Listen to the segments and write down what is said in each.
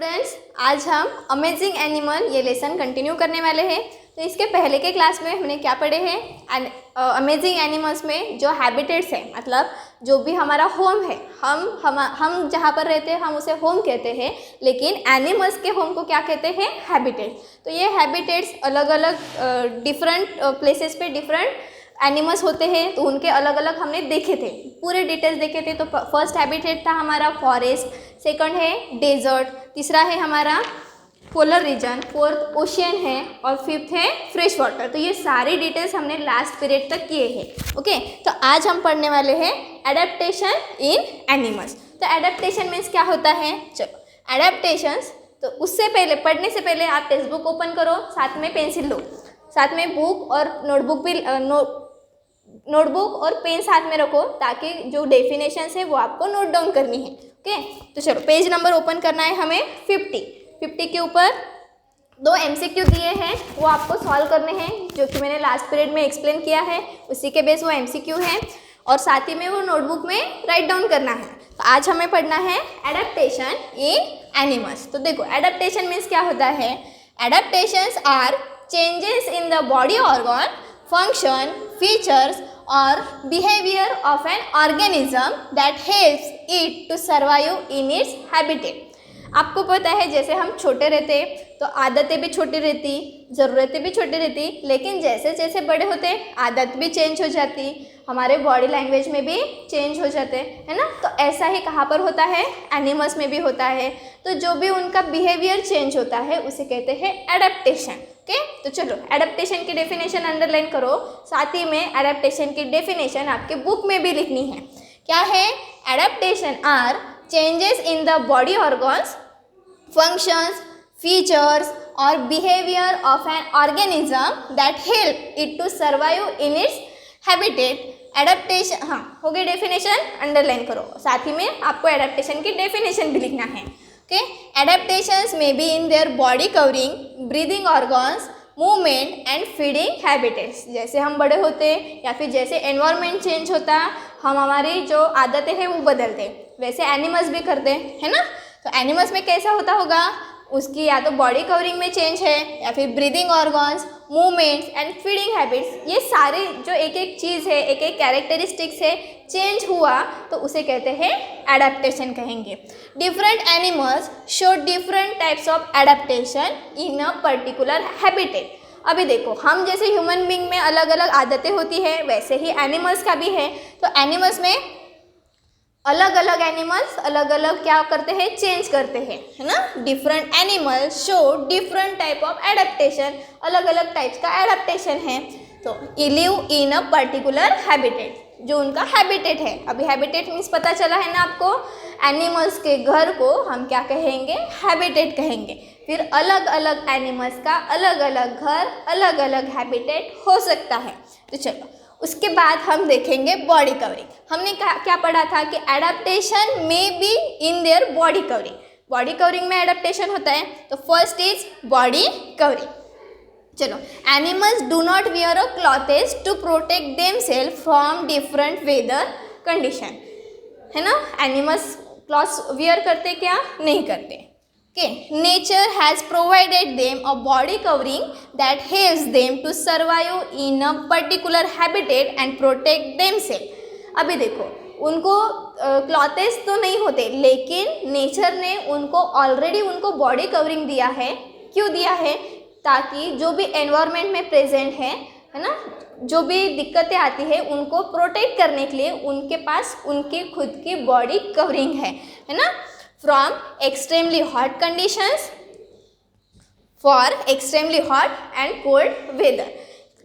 Students, आज हम amazing animal ये लेसन कंटिन्यू करने वाले हैं। तो इसके पहले के क्लास में हमने क्या पढ़े हैं, अमेजिंग एनिमल्स में जो हैबिटेट्स है, मतलब जो भी हमारा होम है, हम जहाँ पर रहते हैं हम उसे होम कहते हैं, लेकिन एनिमल्स के होम को क्या कहते हैं, हैबिटेट्स। तो ये हैबिटेट्स अलग अलग डिफरेंट प्लेसेस पे डिफरेंट एनिमल्स होते हैं, तो उनके अलग अलग हमने देखे थे, पूरे डिटेल्स देखे थे। तो फर्स्ट हैबिटेट था हमारा फॉरेस्ट, सेकंड है डेजर्ट, तीसरा है हमारा पोलर रीजन, फोर्थ ओशियन है और फिफ्थ है फ्रेश वाटर। तो ये सारी डिटेल्स हमने लास्ट पीरियड तक किए हैं। ओके, तो आज हम पढ़ने वाले हैं एडेप्टेशन इन एनिमल्स। तो एडेप्टेशन मीन्स क्या होता है, चलो एडेप्टेशंस। तो उससे पहले, पढ़ने से पहले आप टेक्स्ट बुक ओपन करो, साथ में पेंसिल लो, साथ में बुक और नोटबुक और पेन साथ में रखो, ताकि जो डेफिनेशंस है वो आपको नोट डाउन करनी है। ओके, तो चलो पेज नंबर ओपन करना है हमें 50 के ऊपर 2 MCQ दिए हैं, वो आपको सॉल्व करने हैं, जो कि मैंने लास्ट पीरियड में एक्सप्लेन किया है, उसी के बेस वो MCQ है, और साथ ही में वो नोटबुक में राइट डाउन करना है। तो आज हमें पढ़ना है एडेप्टेशन इन एनिमल्स। तो देखो एडेप्टेशन मीन्स क्या होता है, adaptations are changes in the body organ, function, features और behavior of an organism that helps it to survive in its habitat। आपको पता है जैसे हम छोटे रहते तो आदतें भी छोटी रहती, ज़रूरतें भी छोटी रहती, लेकिन जैसे जैसे बड़े होते आदत भी चेंज हो जाती, हमारे बॉडी लैंग्वेज में भी चेंज हो जाते, है ना। तो ऐसा ही कहाँ पर होता है, एनिमल्स में भी होता है। तो जो भी उनका बिहेवियर चेंज होता है उसे कहते हैं एडेप्टेशन। ओके, तो चलो एडेप्टेशन की डेफिनेशन अंडरलाइन करो, साथ ही में एडेप्टेशन की डेफिनेशन आपके बुक में भी लिखनी है। क्या है, adaptation are changes in the body organs, functions, features और behaviour of an organism that help it to survive in its habitat. Adaptation, हाँ हो गई डेफिनेशन, अंडरलाइन करो, साथ ही में आपको एडेप्टेशन की डेफिनेशन भी लिखना है। ओके, एडेप्टेशंस में B in their body covering, breathing organs, movement and feeding habitats. जैसे हम बड़े होते या फिर जैसे एनवायरनमेंट चेंज होता, हम हमारी जो आदतें हैं वो बदलते, वैसे एनिमल्स भी करते है ना। तो एनिमल्स में कैसा होता होगा, उसकी या तो बॉडी कवरिंग में चेंज है, या फिर breathing organs, movements and feeding habits, ये सारे जो एक एक चीज़ है, एक एक कैरेक्टरिस्टिक्स है, चेंज हुआ तो उसे कहते हैं एडेप्टेशन कहेंगे। Different animals show different types of adaptation in a particular habitat. अभी देखो, हम जैसे ह्यूमन बीइंग में अलग अलग आदतें होती है, वैसे ही एनिमल्स का भी है। तो एनिमल्स में अलग अलग एनिमल्स अलग अलग क्या करते हैं, चेंज करते हैं, है ना। Different animals show different type of adaptation, अलग अलग टाइप्स का एडेप्टेशन है। तो live in a particular habitat, जो उनका हैबिटेट है। अभी हैबिटेट मीन्स पता चला है ना आपको, एनिमल्स के घर को हम क्या कहेंगे, हैबिटेट कहेंगे। फिर अलग अलग एनिमल्स का अलग अलग घर, अलग अलग हैबिटेट हो सकता है। तो चलो उसके बाद हम देखेंगे बॉडी कवरिंग। हमने क्या पढ़ा था कि एडेप्टेशन में B in their body covering, body covering में एडेप्टेशन होता है। तो फर्स्ट इज बॉडी कवरिंग। चलो, animals do not wear a clothes to protect themselves from different weather condition, है ना। एनिमल्स क्लॉथ्स वियर करते क्या, नहीं करते। Okay, nature has provided them a body covering that helps them to survive in a particular habitat and protect themselves। अभी देखो, उनको clothes तो नहीं होते, लेकिन नेचर ने उनको ऑलरेडी उनको बॉडी कवरिंग दिया है। क्यों दिया है, ताकि जो भी एनवायरनमेंट में प्रेजेंट है ना, जो भी दिक्कतें आती है उनको प्रोटेक्ट करने के लिए उनके पास उनकी खुद की बॉडी कवरिंग है ना। From extremely hot conditions for extremely hot and cold weather,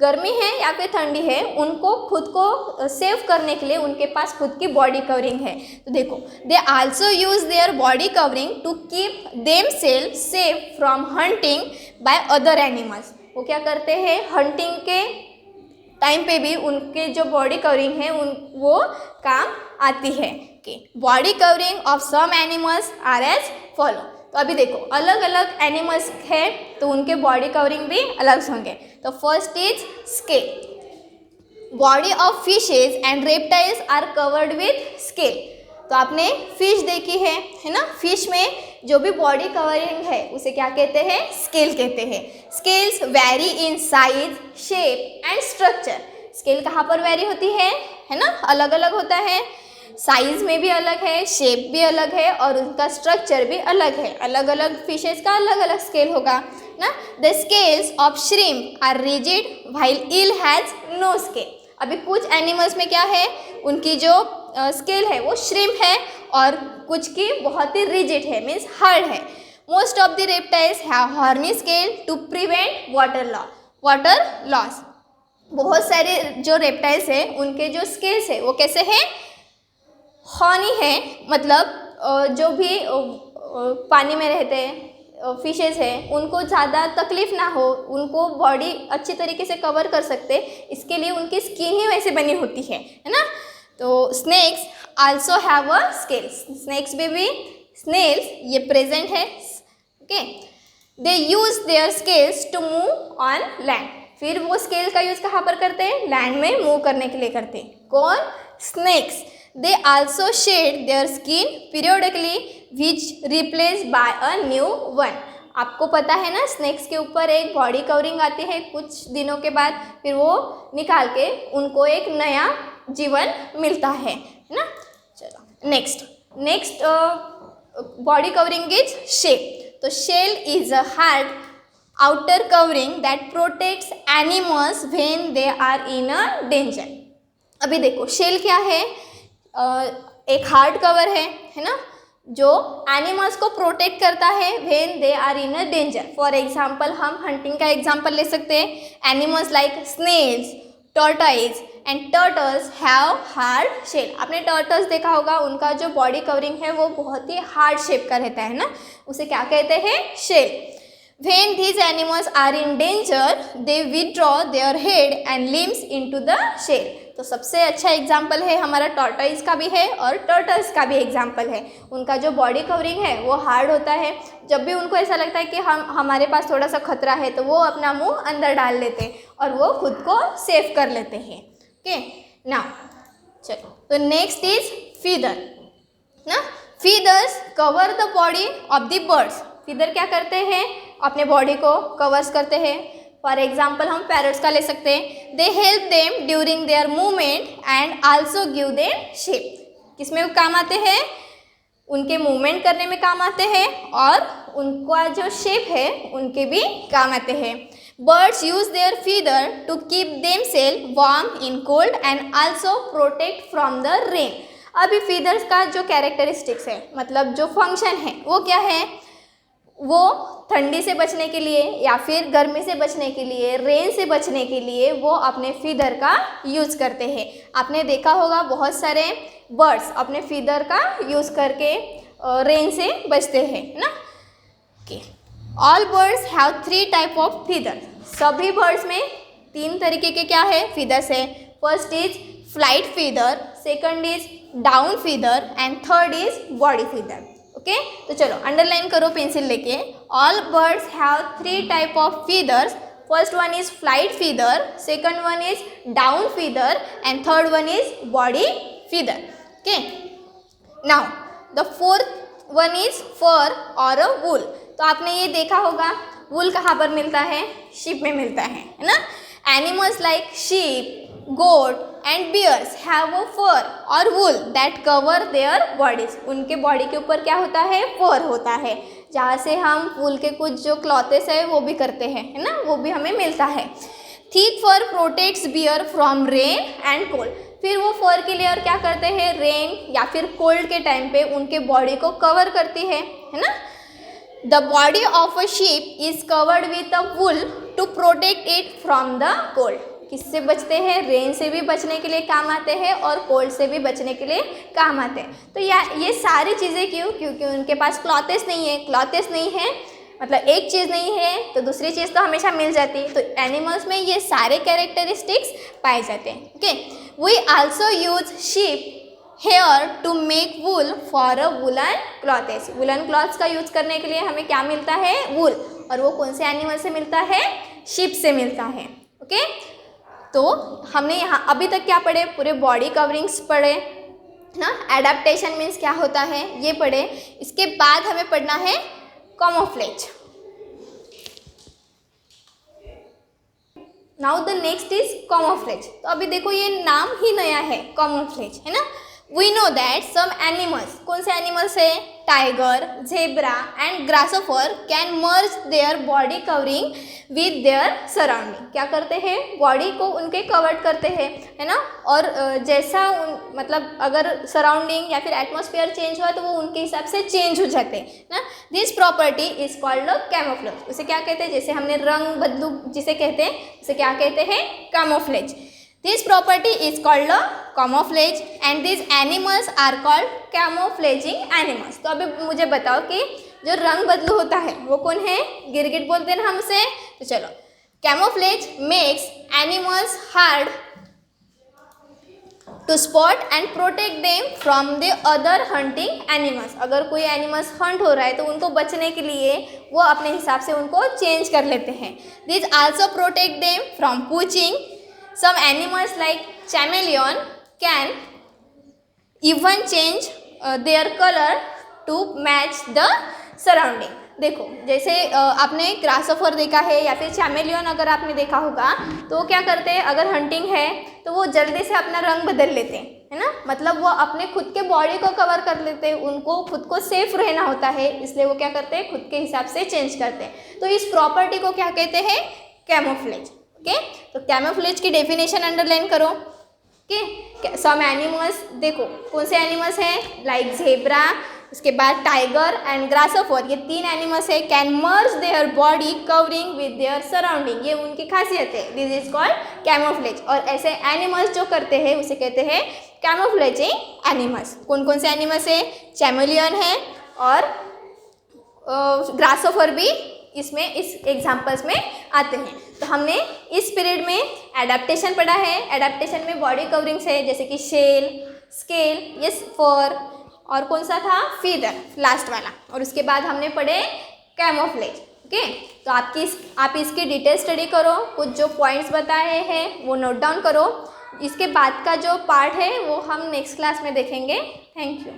गर्मी है या फिर ठंडी है, उनको खुद को सेव करने के लिए उनके पास खुद की बॉडी कवरिंग है। तो देखो, they also use their body covering to keep themselves safe from hunting by other animals. वो क्या करते हैं, हंटिंग के टाइम पे भी उनके जो बॉडी कवरिंग है वो काम आती है। Body covering of some animals are as follow. तो अभी देखो, अलग अलग एनिमल्स है तो उनके बॉडी कवरिंग भी अलग होंगे। तो first is scale. Body of fishes and reptiles are covered with scale. तो आपने फिश देखी है ना, फिश में जो भी बॉडी कवरिंग है उसे क्या कहते हैं, स्केल कहते हैं। Scales very in size, shape and structure. Scale कहाँ पर वेरी होती है ना, अलग अलग होता है, साइज में भी अलग है, शेप भी अलग है और उनका स्ट्रक्चर भी अलग है। अलग अलग फिशेस का अलग अलग स्केल होगा ना। The scales of shrimp are rigid while eel has no scale. अभी कुछ एनिमल्स में क्या है, उनकी जो स्केल है वो श्रिम्प है और कुछ की बहुत ही रिजिड है, मीन्स हार्ड है। Most of the reptiles have horny scale to prevent water loss. बहुत सारे जो रेप्टाइल्स हैं उनके जो स्केल्स है वो कैसे हैं, हॉर्नी है, मतलब जो भी पानी में रहते हैं फिशेस हैं उनको ज़्यादा तकलीफ ना हो, उनको बॉडी अच्छी तरीके से कवर कर सकते, इसके लिए उनकी स्किन ही वैसे बनी होती है ना। तो snakes also have a scale. Snakes में भी स्नेल्स ये प्रेजेंट है, okay. They use their scales to move on land. फिर वो स्केल का यूज़ कहाँ पर करते हैं, लैंड में मूव करने के लिए करते हैं। कौन, snakes. They also shed their skin periodically which replace by a new one. आपको पता है ना, स्नेक्स के ऊपर एक बॉडी कवरिंग आती है कुछ दिनों के बाद, फिर वो निकाल के उनको एक नया जीवन मिलता है ना। चलो next body covering is shell. तो shell is a hard outer covering that protects animals when they are in a danger. अभी देखो शेल क्या है, एक हार्ड कवर है ना, जो एनिमल्स को प्रोटेक्ट करता है when they are in a danger. For example हम हंटिंग का एग्जांपल ले सकते हैं। Animals like snails, tortoise and turtles have hard shell. आपने टर्टल्स देखा होगा, उनका जो बॉडी कवरिंग है वो बहुत ही हार्ड शेप का रहता है ना, उसे क्या कहते हैं, shell. When these animals are in danger, they withdraw their head and limbs into the shell. तो सबसे अच्छा एग्जाम्पल है हमारा टॉर्टॉइज का भी है और टर्टल्स का भी एग्जाम्पल है। उनका जो बॉडी कवरिंग है वो हार्ड होता है। जब भी उनको ऐसा लगता है कि हमारे पास थोड़ा सा खतरा है तो वो अपना मुंह अंदर डाल लेते हैं और वो खुद को सेव कर लेते हैं। ओके, नाउ चलो, तो नेक्स्ट इज फीदर ना। Feathers cover the body of the birds. Feather क्या करते हैं, अपने बॉडी को कवर्स करते हैं। फॉर एग्जाम्पल हम पैरट्स का ले सकते हैं। They help them during their movement and also give them shape. किसमें काम आते हैं, उनके मूवमेंट करने में काम आते हैं और उनका जो शेप है उनके भी काम आते हैं। Birds use their feather to keep themselves warm in cold and also protect from the rain. अभी फीदर्स का जो कैरेक्टरिस्टिक्स है, मतलब जो फंक्शन है वो क्या है, वो ठंडी से बचने के लिए या फिर गर्मी से बचने के लिए, रेन से बचने के लिए वो अपने फीदर का यूज़ करते हैं। आपने देखा होगा बहुत सारे बर्ड्स अपने फीदर का यूज़ करके रेन से बचते हैं ना। Okay, all birds have 3 type of feather. सभी बर्ड्स में 3 तरीके के क्या है, फीदर्स है। First is flight feather, second is down feather and third is body feather. Okay, तो चलो अंडरलाइन करो पेंसिल लेके। All birds have 3 type of feathers. First one is flight feather, second one is down feather and third one is body feather. Okay, now the fourth one is for और अ वूल। तो आपने ये देखा होगा, वूल कहाँ पर मिलता है, शीप में मिलता है ना। Animals like sheep, goat and bears have a fur और wool that cover their bodies. उनके बॉडी के ऊपर क्या होता है, फर होता है, जहाँ से हम वूल के कुछ जो क्लॉथेस है वो भी करते हैं, है ना, वो भी हमें मिलता है। Thick fur protects bear from rain and cold. फिर वो फर की लेयर क्या करते हैं, रेन या फिर कोल्ड के टाइम पे उनके बॉडी को कवर करती है ना। The body of a sheep is covered with a wool to protect it from the cold. किससे बचते हैं, रेन से भी बचने के लिए काम आते हैं और कोल्ड से भी बचने के लिए काम आते हैं। तो ये सारी चीज़ें क्यों, क्योंकि उनके पास क्लॉथेस नहीं है। क्लॉथेस नहीं है मतलब एक चीज़ नहीं है तो दूसरी चीज़ तो हमेशा मिल जाती है। तो एनिमल्स में ये सारे कैरेक्टरिस्टिक्स पाए जाते हैं। Okay, we also use sheep hair to make wool for a woollen clothes. Woollen clothes का यूज करने के लिए हमें क्या मिलता है, वूल, और वो कौन से एनिमल से मिलता है, शीप से मिलता है। ओके, तो हमने यहाँ अभी तक क्या पढ़े, पूरे बॉडी कवरिंग्स पढ़े, ना। एडाप्टेशन मीन्स क्या होता है ये पढ़े। इसके बाद हमें पढ़ना है camouflage. Now the next is camouflage. तो अभी देखो ये नाम ही नया है कैमोफ्लेज, है ना। We know that some animals, कौन से एनिमल्स है, tiger, zebra and grasshopper can merge their body covering with their surrounding. क्या करते हैं, बॉडी को उनके कवर्ड करते हैं, है ना। और जैसा मतलब अगर सराउंडिंग या फिर एटमॉस्फेयर चेंज हुआ तो वो उनके हिसाब से चेंज हो जाते हैं ना। This property is called camouflage. उसे क्या कहते हैं, जैसे हमने रंग बदलू जिसे कहते हैं, उसे क्या कहते हैं, camouflage. This property is called camouflage and these animals are called camouflaging animals। तो अभी मुझे बताओ कि जो रंग बदलू होता है वो कौन है, गिरगिट बोलते हैं ना हमसे। तो चलो, camouflage makes animals hard to spot and protect them from the other hunting animals। अगर कोई एनिमल्स हंट हो रहा है तो उनको बचने के लिए वो अपने हिसाब से उनको चेंज कर लेते हैं। These also protect them from poaching। Some animals like chameleon can even change their color to match the surrounding। देखो जैसे आपने ग्रासोफर देखा है या फिर चैमेलियन अगर आपने देखा होगा तो वो क्या करते हैं, अगर हंटिंग है तो वो जल्दी से अपना रंग बदल लेते हैं, है ना। मतलब वो अपने खुद के बॉडी को कवर कर लेते हैं, उनको खुद को सेफ रहना होता है, इसलिए वो क्या करते हैं, खुद के हिसाब से चेंज करते हैं। तो इस प्रॉपर्टी को क्या कहते हैं, कैमोफ्लेज। ओके, तो कैमोफ्लेज की डेफिनेशन अंडरलाइन करो। ओके, सम एनिमल्स, देखो कौन से एनिमल्स हैं, लाइक जेब्रा, उसके बाद टाइगर एंड ग्रासोफर, ये 3 एनिमल्स है, can merge their body covering with their surrounding, ये उनकी खासियत है। This is called camouflage. और ऐसे एनिमल्स जो करते हैं उसे कहते हैं कैमोफ्लेजिंग एनिमल्स। कौन कौन से एनिमल्स है, चैमेलियन है और ग्रासोफर भी इसमें इस एग्जाम्पल्स में आते हैं। तो हमने इस पीरियड में एडाप्टेशन पढ़ा है। एडाप्टेशन में बॉडी कवरिंग्स है जैसे कि शेल, स्केल, यस, फर, और कौन सा था, फीदर, लास्ट वाला। और उसके बाद हमने पढ़े कैमोफ्लेज। ओके, तो आप इसकी डिटेल स्टडी करो, कुछ जो पॉइंट्स बताए हैं वो नोट डाउन करो। इसके बाद का जो पार्ट है वो हम नेक्स्ट क्लास में देखेंगे। Thank you.